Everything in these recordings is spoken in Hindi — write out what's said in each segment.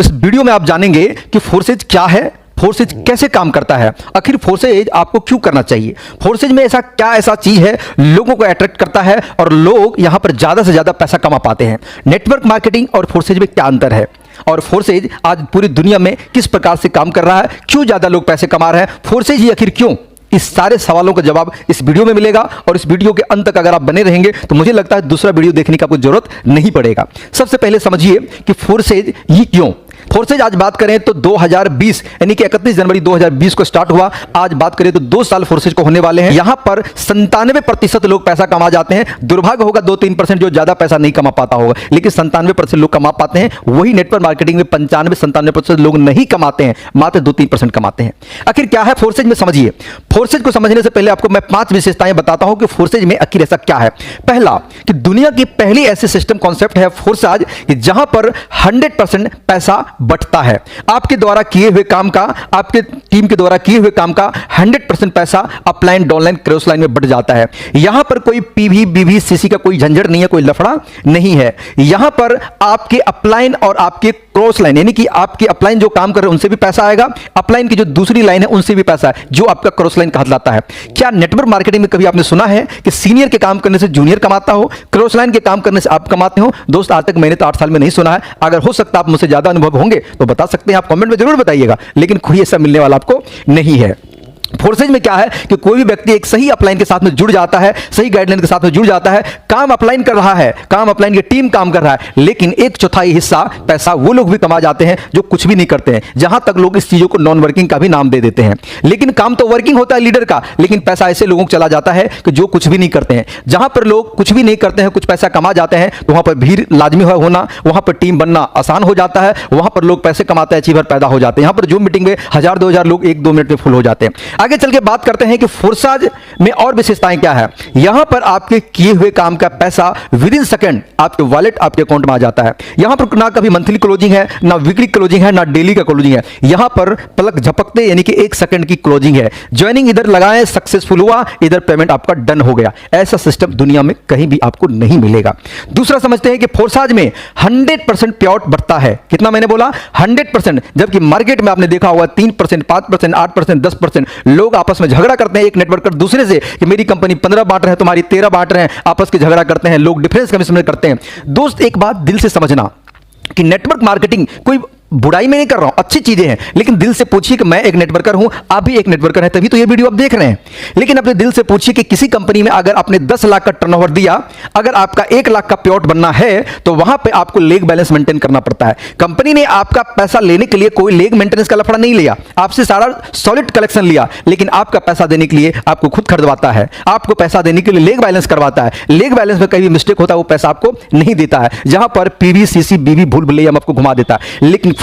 इस वीडियो में आप जानेंगे कि फोर्सेज क्या है, फोर्सेज कैसे काम करता है, आखिर फोर्सेज आपको क्यों करना चाहिए, फोर्सेज में ऐसा चीज है लोगों को अट्रैक्ट करता है और लोग यहां पर ज्यादा से ज्यादा पैसा कमा पाते हैं। नेटवर्क मार्केटिंग और फोर्सेज में क्या अंतर है और फोर्सेज आज पूरी दुनिया में किस प्रकार से काम कर रहा है, क्यों ज्यादा लोग पैसे कमा रहे हैं, फोर्सेज ही आखिर क्यों, इस सारे सवालों का जवाब इस वीडियो में मिलेगा। और इस वीडियो के अंत तक अगर आप बने रहेंगे तो मुझे लगता है दूसरा वीडियो देखने का कोई जरूरत नहीं पड़ेगा। सबसे पहले समझिए कि फोर्सेज ये क्यों। फोर्सेज आज बात करें तो 2020 यानी कि 31 जनवरी 2020 को स्टार्ट हुआ। आज बात करें तो 2 साल फोर्सेज को होने वाले हैं। यहां पर 97% लोग पैसा कमा जाते हैं। दुर्भाग्य होगा 2-3% जो ज्यादा पैसा नहीं कमा पाता होगा, लेकिन 97% लोग कमा पाते हैं। वही नेटवर्क मार्केटिंग में 95-97% लोग नहीं कमाते हैं, मात्र 2-3% कमाते हैं। आखिर क्या है फोर्सेज में, समझिए। फोर्सेज को समझने से पहले आपको मैं 5 विशेषताएं बताता हूं कि फोर्सेज में आखिर ऐसा क्या है। पहला कि दुनिया की पहली ऐसी सिस्टम कॉन्सेप्ट है फोर्सेज जहां पर 100% पैसा बटता है। आपके द्वारा किए हुए काम का, आपके टीम के द्वारा किए हुए काम का 100% पैसा अपलाइन, डाउनलाइन, क्रॉस लाइन में बट जाता है। यहां पर कोई पीवी, बीवी, सीसी का कोई झंझट नहीं है, कोई लफड़ा नहीं है। यहां पर आपके अपलाइन और आपके क्रॉस लाइन यानी कि आपके अपलाइन जो काम कर रहे हैं उनसे भी पैसा आएगा, अपलाइन की जो दूसरी लाइन है उनसे भी पैसा है, जो आपका क्रॉस लाइन कहलाता है। क्या नेटवर्क मार्केटिंग में कभी आपने सुना है कि सीनियर के काम करने से जूनियर कमाता हो, क्रॉस लाइन के काम करने से आप कमाते हो? दोस्त, आज तक मैंने तो 8 साल में नहीं सुना है। अगर हो सकता है आप मुझसे ज्यादा अनुभव होंगे तो बता सकते हैं, आप कमेंट में जरूर बताइएगा, लेकिन कोई ऐसा मिलने वाला आपको नहीं है। फोर्सेज में क्या है कि कोई भी व्यक्ति एक सही अपलाइन के साथ में जुड़ जाता है, सही गाइडलाइन के साथ में जुड़ जाता है, काम अपलाइन कर रहा है, काम अपलाइन की टीम काम कर रहा है, लेकिन 1/4 हिस्सा पैसा वो लोग भी कमा जाते हैं जो कुछ भी नहीं करते हैं। जहां तक लोग इस चीजों को नॉन वर्किंग का भी नाम दे देते हैं, लेकिन काम तो वर्किंग होता है लीडर का, लेकिन पैसा ऐसे लोगों को चला जाता है कि जो कुछ भी नहीं करते हैं। जहां पर लोग कुछ भी नहीं करते हैं, कुछ पैसा कमा जाते हैं, तो वहां पर भीड़ लाजमी होना, वहां पर टीम बनना आसान हो जाता है, वहां पर लोग पैसे कमाते हैं, अचीवर पैदा हो जाते हैं। यहां पर जो मीटिंग में 1000-2000 लोग 1-2 मिनट में फुल हो जाते हैं। आगे चल के बात करते हैं कि फोर्सेज में और विशेषताएं क्या है। यहां पर आपके किए हुए काम का पैसा विद इन सेकंड आपके वॉलेट, आपके अकाउंट में आ जाता है। यहां पर ना कभी मंथली क्लोजिंग है, ना वीकली क्लोजिंग है, ना डेली का क्लोजिंग है। यहां पर पलक झपकते यानी कि 1 सेकंड की क्लोजिंग है। ज्वाइनिंग इधर लगाएं, सक्सेसफुल हुआ, इधर पेमेंट आपका डन हो गया। ऐसा सिस्टम दुनिया में कहीं भी आपको नहीं मिलेगा। दूसरा समझते हैं कि फोर्सेज में 100% पेआउट बढ़ता है। कितना मैंने बोला? 100%। जबकि मार्केट में आपने देखा होगा 3%, 5%, 8%, 10% लोग आपस में झगड़ा करते हैं, एक नेटवर्कर दूसरे से कि मेरी कंपनी 15 बांट रहे हैं, तुम्हारी 13 बांट रहे हैं, आपस के झगड़ा करते हैं, लोग डिफरेंस कमिशन करते हैं। दोस्त, एक बात दिल से समझना कि नेटवर्क मार्केटिंग कोई बुराई में नहीं कर रहा हूं, अच्छी चीजें हैं, लेकिन दिल से पूछिए कि मैं एक नेटवर्कर हूं, आप भी एक नेटवर्कर हैं, तभी तो ये वीडियो आप देख रहे हैं। लेकिन अपने दिल से पूछिए कि किसी कंपनी में अगर आपने 10 लाख का टर्नओवर दिया, अगर आपका 1 लाख का पेआउट बनना है तो वहां पे आपको लेग बैलेंस मेंटेन करना पड़ता है। कंपनी ने आपका पैसा लेने के लिए कोई लेग मेंटेनेंस का लफड़ा नहीं लिया, आपसे सारा सॉलिड कलेक्शन लिया, लेकिन आपका पैसा देने के लिए आपको खुद खरीदवाता है, आपको पैसा देने के लिए लेग बैलेंस करवाता है। लेग बैलेंस में कहीं मिस्टेक होता है वो पैसा आपको नहीं देता है, जहां पर पीवी, सीसी, बीवी भूल भुलैया आपको घुमा देता है। लेकिन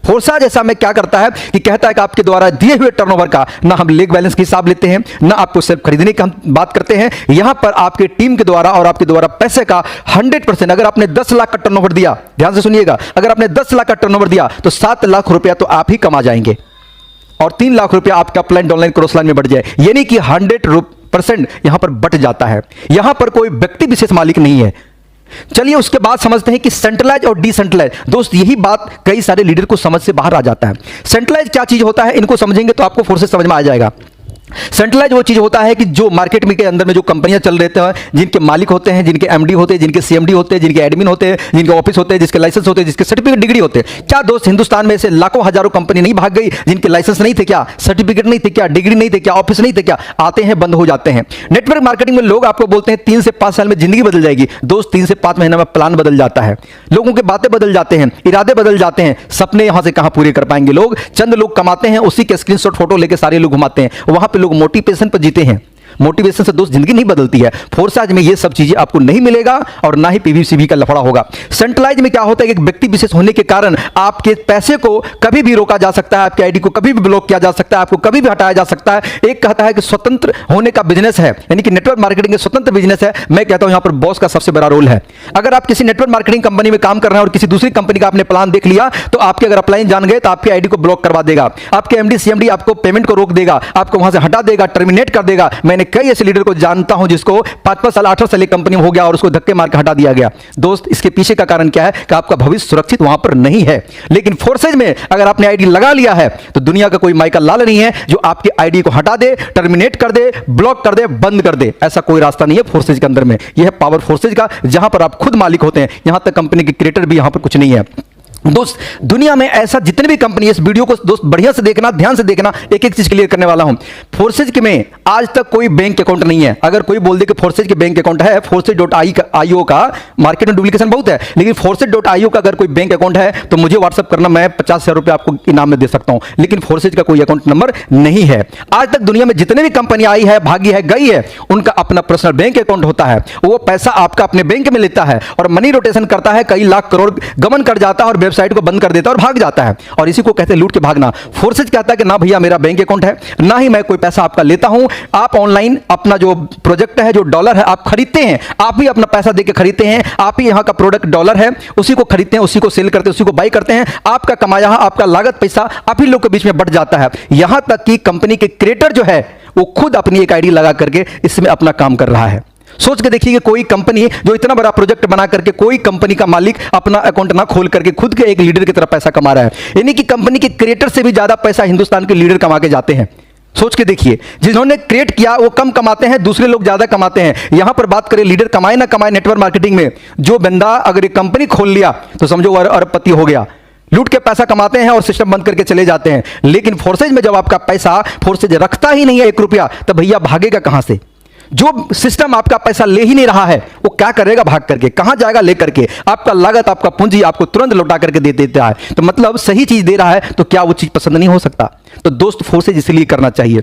फोर्सेज ऐसा में क्या करता है कि कहता है कि आपके द्वारा दिए हुए टर्नओवर का ना हम लेग बैलेंस की हिसाब लेते हैं, ना आपको सिर्फ खरीदने की हम बात करते हैं। यहां पर आपके टीम के द्वारा और आपके द्वारा पैसे का 100%, अगर आपने 10 लाख का टर्नओवर दिया, ध्यान से सुनिएगा, अगर आपने 10 लाख का टर्नओवर दिया तो 7 लाख रुपया तो आप ही कमा जाएंगे और 3 लाख रुपया आपका अपलाइन, डाउनलाइन, क्रॉस लाइन में बढ़ जाए, यानी कि 100% यहां पर बट जाता है। यहां पर कोई व्यक्ति विशेष मालिक नहीं है। चलिए उसके बाद समझते हैं कि सेंट्रलाइज और डिसेंट्रलाइज। दोस्त, यही बात कई सारे लीडर को समझ से बाहर आ जाता है। सेंट्रलाइज क्या चीज होता है, इनको समझेंगे तो आपको फोर्सेज समझ में आ जाएगा। सेंट्रलाइज वो चीज होता है कि जो मार्केट में के अंदर में जो कंपनियां चल रहते हैं, जिनके मालिक होते हैं, जिनके एमडी होते हैं, जिनके सीएमडी होते हैं, जिनके एडमिन होते हैं, जिनके ऑफिस होते हैं, जिसके लाइसेंस होते हैं, जिसके सर्टिफिकेट, डिग्री होते हैं। क्या दोस्त, हिंदुस्तान में से लाखों हजारों कंपनी नहीं भाग गई जिनके लाइसेंस नहीं थे क्या, सर्टिफिकेट नहीं थे क्या, डिग्री नहीं थे क्या, ऑफिस नहीं थे क्या? आते हैं, बंद हो जाते हैं। नेटवर्क मार्केटिंग में लोग आपको बोलते हैं 3 से 5 साल में जिंदगी बदल जाएगी। दोस्त, 3 से 5 महीने में प्लान बदल जाता है, लोगों की बातें बदल जाते हैं, इरादे बदल जाते हैं, सपने यहां से कहां पूरे कर पाएंगे लोग। चंद लोग कमाते हैं, उसी के स्क्रीनशॉट फोटो लेके सारे लोग घुमाते हैं, वहां पे लोग मोटिवेशन पर जीते हैं। मोटिवेशन से दोस्त जिंदगी नहीं बदलती है। फोर्सेज में ये सब चीजें आपको नहीं मिलेगा और ना ही पीवीसीबी का लफड़ा होगा। सेंट्रलाइज में क्या होता है कि एक व्यक्ति विशेष होने के कारण आपके पैसे को कभी भी रोका जा सकता है, आपके आईडी को कभी भी ब्लॉक किया जा सकता है, आपको कभी भी हटाया जा सकता है। एक कहता है कि स्वतंत्र होने का बिजनेस है, यानी कि नेटवर्क मार्केटिंग के स्वतंत्र बिजनेस है। मैं कहता हूं यहां पर बॉस का सबसे बड़ा रोल है। अगर आप किसी नेटवर्क मार्केटिंग कंपनी में काम कर रहे हैं और किसी दूसरी कंपनी का आपने प्लान देख लिया तो आपके अगर अपलाइन जान गए तो आपके आईडी को ब्लॉक करवा देगा, आपके एमडी सीएमडी आपको पेमेंट को रोक देगा, आपको वहां से हटा देगा, टर्मिनेट कर देगा। मैंने मैंने कई ऐसे लीडर को जानता हूं जिसको 5-5 साल 8 साल कंपनी में हो गया और उसको धक्के मार के हटा दिया गया। दोस्त, इसके पीछे का कारण क्या है कि आपका भविष्य सुरक्षित वहां पर नहीं है। लेकिन फोर्सेज में अगर आपने आईडी लगा लिया है तो दुनिया का कोई माइकल लाल नहीं है जो आपकी आईडी को हटा दे, टर्मिनेट कर दे, ब्लॉक कर दे, बंद कर दे। ऐसा कोई रास्ता नहीं है फोर्सेज के अंदर में। यह है पावर फोर्सेज का, जहां पर आप खुद मालिक होते हैं। यहां तक कंपनी के क्रिएटर भी यहां पर कुछ नहीं है। दोस्त, दुनिया में ऐसा जितने भी कंपनी, इस वीडियो को दोस्त बढ़िया से देखना, ध्यान से देखना, एक एक चीज क्लियर करने वाला हूं। फोर्सेज के में आज तक कोई बैंक अकाउंट नहीं है। अगर कोई बोल दे कि फोर्सेज के बैंक अकाउंट है, forces.io का मार्केट में डुप्लीकेशन बहुत है, लेकिन forces.io का अगर कोई बैंक अकाउंट है तो मुझे व्हाट्सअप करना, मैं 50,000 रुपए आपको इनाम में दे सकता हूं। लेकिन फोर्सेज का कोई अकाउंट नंबर नहीं है। आज तक दुनिया में जितने भी कंपनी आई है, भागी है, गई है, उनका अपना पर्सनल बैंक अकाउंट होता है। वो पैसा आपका अपने बैंक में लेता है और मनी रोटेशन करता है, कई लाख करोड़ गमन कर जाता है और वेबसाइट को बंद कर देता है और भाग जाता है। और इसी को कहते हैं लूट के भागना। फोर्सेज कहता है कि ना भैया मेरा बैंक अकाउंट है, ना ही मैं कोई पैसा आपका लेता हूं। आप ऑनलाइन अपना जो प्रोजेक्ट है, जो डॉलर है, आप खरीदते हैं, आप ही अपना पैसा देके खरीदते हैं, आप ही यहां का प्रोडक्ट डॉलर है, उसी को खरीदते हैं, उसी को सेल करते हैं, उसी को बाई करते हैं। आपका कमाया, आपका लागत पैसा आप ही लोग के बीच में बट जाता है। यहां तक कि कंपनी के क्रिएटर जो है वो खुद अपनी एक आईडी लगा करके इसमें अपना काम कर रहा है। सोच के देखिए कि कोई कंपनी जो इतना बड़ा प्रोजेक्ट बना करके, कोई कंपनी का मालिक अपना अकाउंट ना खोल करके खुद के एक लीडर की तरफ पैसा कमा रहा है। यानी कि कंपनी के क्रिएटर से भी ज्यादा पैसा हिंदुस्तान के लीडर कमा के जाते हैं। सोच के देखिए, जिन्होंने क्रिएट किया वो कम कमाते हैं, दूसरे लोग ज्यादा कमाते हैं। यहां पर बात करें लीडर कमाए ना कमाए नेटवर्क मार्केटिंग में, जो बंदा अगर एक कंपनी खोल लिया तो समझो वो अरबपति हो गया। लूट के पैसा कमाते हैं और सिस्टम बंद करके चले जाते हैं। लेकिन फोर्सेज में जब आपका पैसा फोर्सेज रखता ही नहीं है 1 रुपया, तो भैया भागेगा कहां से? जो सिस्टम आपका पैसा ले ही नहीं रहा है वो क्या करेगा भाग करके? कहां जाएगा लेकर के? आपका लागत, आपका पूंजी आपको तुरंत लौटा करके दे देता है। तो मतलब सही चीज दे रहा है तो क्या वो चीज पसंद नहीं हो सकता? तो दोस्त, फोर्सेज इसलिए करना चाहिए।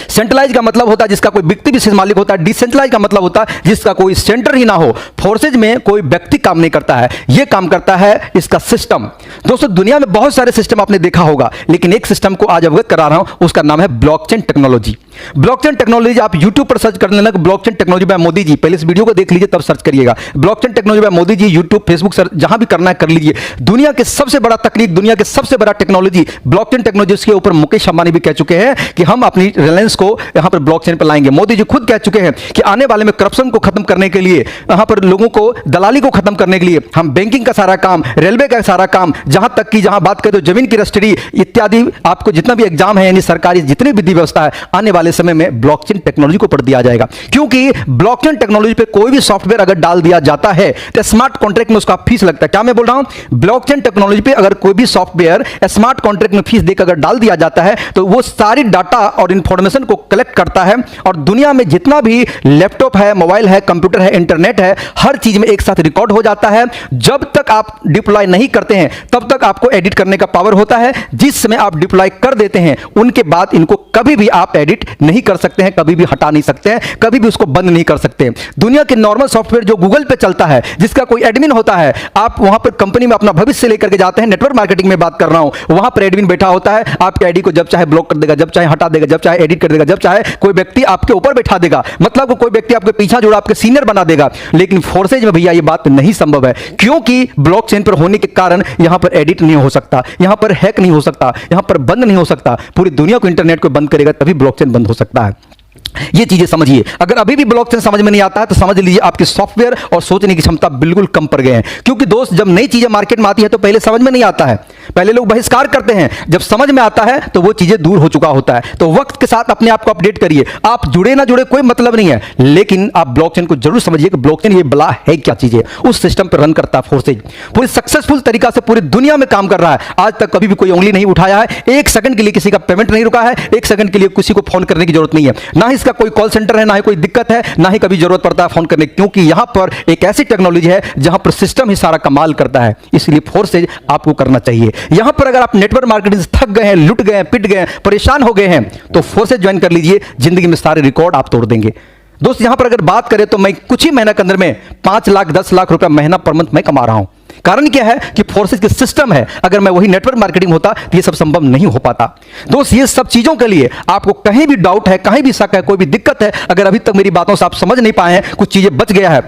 सेंट्रलाइज का मतलब होता है जिसका कोई व्यक्ति विशेष मालिक होता है। डिसेंट्रलाइज का मतलब होता है जिसका कोई सेंटर ही ना हो। फोर्सेज में कोई व्यक्ति काम नहीं करता है, यह काम करता है इसका सिस्टम। दोस्तों, दुनिया में बहुत सारे सिस्टम आपने देखा होगा, लेकिन एक सिस्टम को आज अवगत करा रहा हूं, उसका नाम है ब्लॉकचेन टेक्नोलॉजी। ब्लॉकचेन टेक्नोलॉजी आप YouTube पर सर्च कर लेना, blockchain technology by Modi ji. पहले इस वीडियो को देख लीजिए तब सर्च करिएगा। Blockchain technology by Modi ji, YouTube, Facebook, जहां भी करना है कर लीजिए। दुनिया के सबसे बड़ा तकनीक, दुनिया के सबसे बड़ा टेक्नोलॉजी ब्लॉकचेन टेक्नोलॉजी के ऊपर मुकेश अंबानी भी कह चुके हैं कि हम अपनी रिलायंस को यहां पर ब्लॉकचेन पर लाएंगे। मोदी जी खुद कह चुके हैं कि आने वाले में करप्शन को खत्म करने के लिए, यहां पर लोगों को दलाली को खत्म करने के लिए हम बैंकिंग का सारा काम, रेलवे का सारा काम, जहां तक कि जहां बात करें तो जमीन की रजिस्ट्री इत्यादि, आपको जितना भी एग्जाम है यानी सरकारी जितनी विधि व्यवस्था है, आने वाले समय में ब्लॉकचेन टेक्नोलॉजी को पढ़ दिया जाएगा। क्योंकि ब्लॉकचेन टेक्नोलॉजी पे कोई भी सॉफ्टवेयर अगर डाल दिया जाता है तो स्मार्ट कॉन्ट्रैक्ट में उसका फीस लगता है। क्या मैं बोल रहा हूं? ब्लॉकचेन टेक्नोलॉजी पे अगर कोई भी सॉफ्टवेयर स्मार्ट कॉन्ट्रैक्ट में फीस देकर अगर डाल दिया जाता है तो वो सारी डाटा और इंफॉर्मेशन को कलेक्ट करता है और दुनिया में जितना भी लैपटॉप है, मोबाइल है, कंप्यूटर है, इंटरनेट है, हर चीज में एक साथ रिकॉर्ड हो जाता है। जब तक आप डिप्लॉय नहीं करते हैं तब तक आपको एडिट करने का पावर होता है। जिस समय आप डिप्लॉय कर देते हैं उनके बाद इनको कभी भी आप एडिट नहीं कर सकते हैं, कभी भी हटा नहीं सकते हैं, कभी भी उसको बंद नहीं कर सकते। दुनिया के नॉर्मल सॉफ्टवेयर जो गूगल पे चलता है, जिसका कोई एडमिन होता है, आप वहां पर कंपनी में अपना भविष्य लेकर के जाते हैं, नेटवर्क मार्केटिंग में बात कर रहा हूं, वहां पर एडमिन बैठा होता है, आपके आईडी को जब चाहे ब्लॉक कर देगा, जब चाहे हटा देगा, जब चाहे एडिट कर देगा, जब चाहे कोई व्यक्ति आपके ऊपर बैठा देगा, मतलब कोई व्यक्ति आपके पीछा जोड़ा आपके सीनियर बना देगा। लेकिन फोर्सेज में भैया ये बात नहीं संभव है, क्योंकि ब्लॉकचेन पर होने के कारण यहां पर एडिट नहीं हो सकता, यहां पर हैक नहीं हो सकता, यहां पर बंद नहीं हो सकता। पूरी दुनिया को इंटरनेट को बंद करेगा तभी ब्लॉकचेन बंद हो सकता है। ये चीजें समझिए। अगर अभी भी ब्लॉकचेन समझ में नहीं आता है तो समझ लीजिए आपकी सॉफ्टवेयर और सोचने की क्षमता बिल्कुल कम पड़ गए हैं। क्योंकि दोस्त, जब नई चीजें मार्केट में आती है तो पहले समझ में नहीं आता है, पहले लोग बहिष्कार करते हैं, जब समझ में आता है तो वो चीजें दूर हो चुका होता है। तो वक्त के साथ अपने आप को अपडेट करिए। आप जुड़े ना जुड़े कोई मतलब नहीं है, लेकिन आप ब्लॉकचेन को जरूर समझिए कि ब्लॉकचेन ये बला है क्या चीज है। उस सिस्टम पर रन करता है फोर्सेज, पूरी सक्सेसफुल तरीका से पूरी दुनिया में काम कर रहा है। आज तक कभी भी कोई उंगली नहीं उठाया है, 1 सेकंड के लिए किसी का पेमेंट नहीं रुका है, 1 सेकंड के लिए किसी को फोन करने की जरूरत नहीं है, ना ही इसका कोई कॉल सेंटर है, ना ही कोई दिक्कत है, ना ही कभी जरूरत पड़ता है फोन करने, क्योंकि यहां पर एक ऐसी टेक्नोलॉजी है जहां पर सिस्टम ही सारा कमाल करता है। इसलिए फोर्सेज आपको करना चाहिए। यहां पर अगर आप नेटवर्क मार्केटिंग से थक गए हैं, लुट गए हैं, पिट गए हैं, परेशान हो गए हैं, तो फोर्सेज ज्वाइन कर लीजिए। जिंदगी में सारे रिकॉर्ड आप तोड़ देंगे। दोस्त, यहां पर अगर बात करें तो मैं कुछ ही महीना के अंदर में 5 लाख 10 लाख रुपया महीना पर मंथ में कमा रहा हूं। कारण क्या है कि फोर्सेज के सिस्टम है। अगर मैं वही नेटवर्क मार्केटिंग होता तो ये सब संभव नहीं हो पाता। दोस्त, ये सब चीजों के लिए आपको कहीं भी डाउट है, कहीं भी शक है, कोई भी दिक्कत है, अगर अभी तक मेरी बातों से आप समझ नहीं पाए हैं, कुछ चीजें बच गया है,